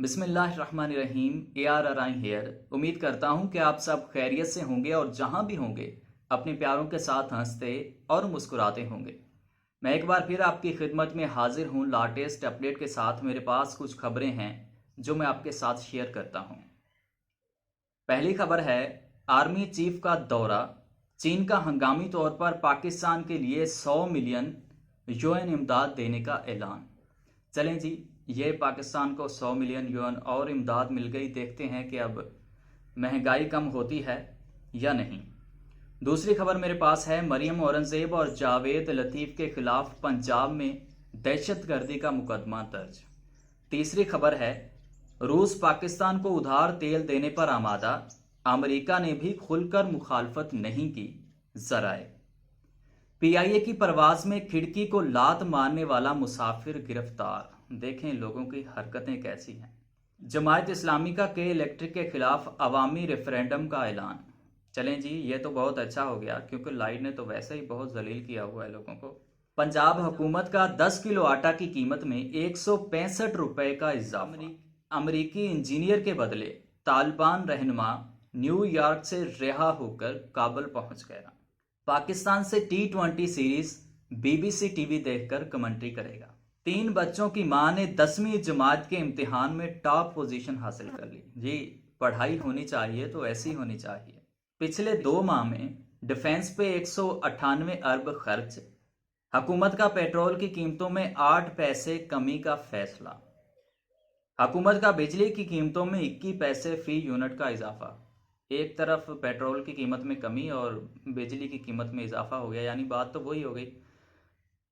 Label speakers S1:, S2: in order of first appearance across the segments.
S1: बिस्मिल्लाहिर्रहमानिर्रहीम। AR Arain here. उम्मीद करता हूँ कि आप सब खैरियत से होंगे और जहाँ भी होंगे अपने प्यारों के साथ हंसते और मुस्कुराते होंगे। मैं एक बार फिर आपकी खिदमत में हाजिर हूँ लेटेस्ट अपडेट के साथ। मेरे पास कुछ खबरें हैं जो मैं आपके साथ शेयर करता हूँ। पहली खबर है, आर्मी चीफ का दौरा। चीन का हंगामी तौर पर पाकिस्तान के लिए 100 मिलियन UN इमदाद देने का ऐलान। चलें जी, ये पाकिस्तान को 100 मिलियन UN और इमदाद मिल गई। देखते हैं कि अब महंगाई कम होती है या नहीं। दूसरी खबर मेरे पास है, मरियम औरंगजेब और जावेद लतीफ़ के खिलाफ पंजाब में दहशतगर्दी का मुकदमा दर्ज। तीसरी खबर है, रूस पाकिस्तान को उधार तेल देने पर आमादा। अमेरिका ने भी खुलकर मुखालफत नहीं की। जराए PIA की परवाज में खिड़की को लात मारने वाला मुसाफिर गिरफ्तार। देखें लोगों की हरकतें कैसी हैं। जमायत इस्लामी का के इलेक्ट्रिक के खिलाफ अवामी रेफरेंडम का ऐलान। चलें जी, ये तो बहुत अच्छा हो गया क्योंकि लाइट ने तो वैसे ही बहुत जलील किया हुआ है लोगों को। पंजाब हुकूमत का 10 किलो आटा की कीमत में 165 रुपए का इजाफा। अमरीकी इंजीनियर के बदले तालिबान रहनुमा न्यूयॉर्क से रिहा होकर काबुल पहुंच गया। पाकिस्तान से T20 सीरीज BBC टीवी देखकर कमेंट्री करेगा। 3 बच्चों की मां ने 10वीं जमात के इम्तिहान में टॉप पोजीशन हासिल कर ली। जी, पढ़ाई होनी चाहिए तो ऐसी होनी चाहिए। पिछले 2 माह में डिफेंस पे 198 अरब खर्च। हुकूमत का पेट्रोल की कीमतों में 8 पैसे कमी का फैसला। हुकूमत का बिजली की कीमतों में 21 पैसे फी यूनिट का इजाफा। एक तरफ पेट्रोल की कीमत में कमी और बिजली की कीमत में इजाफा हो गया, यानी बात तो वही हो गई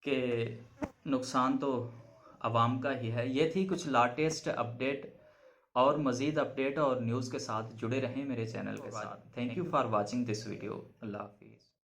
S1: कि नुकसान तो आवाम का ही है। ये थी कुछ लेटेस्ट अपडेट, और मज़ीद अपडेट और न्यूज़ के साथ जुड़े रहें मेरे चैनल के साथ। Thank you for watching this video. अल्लाह हाफिज़।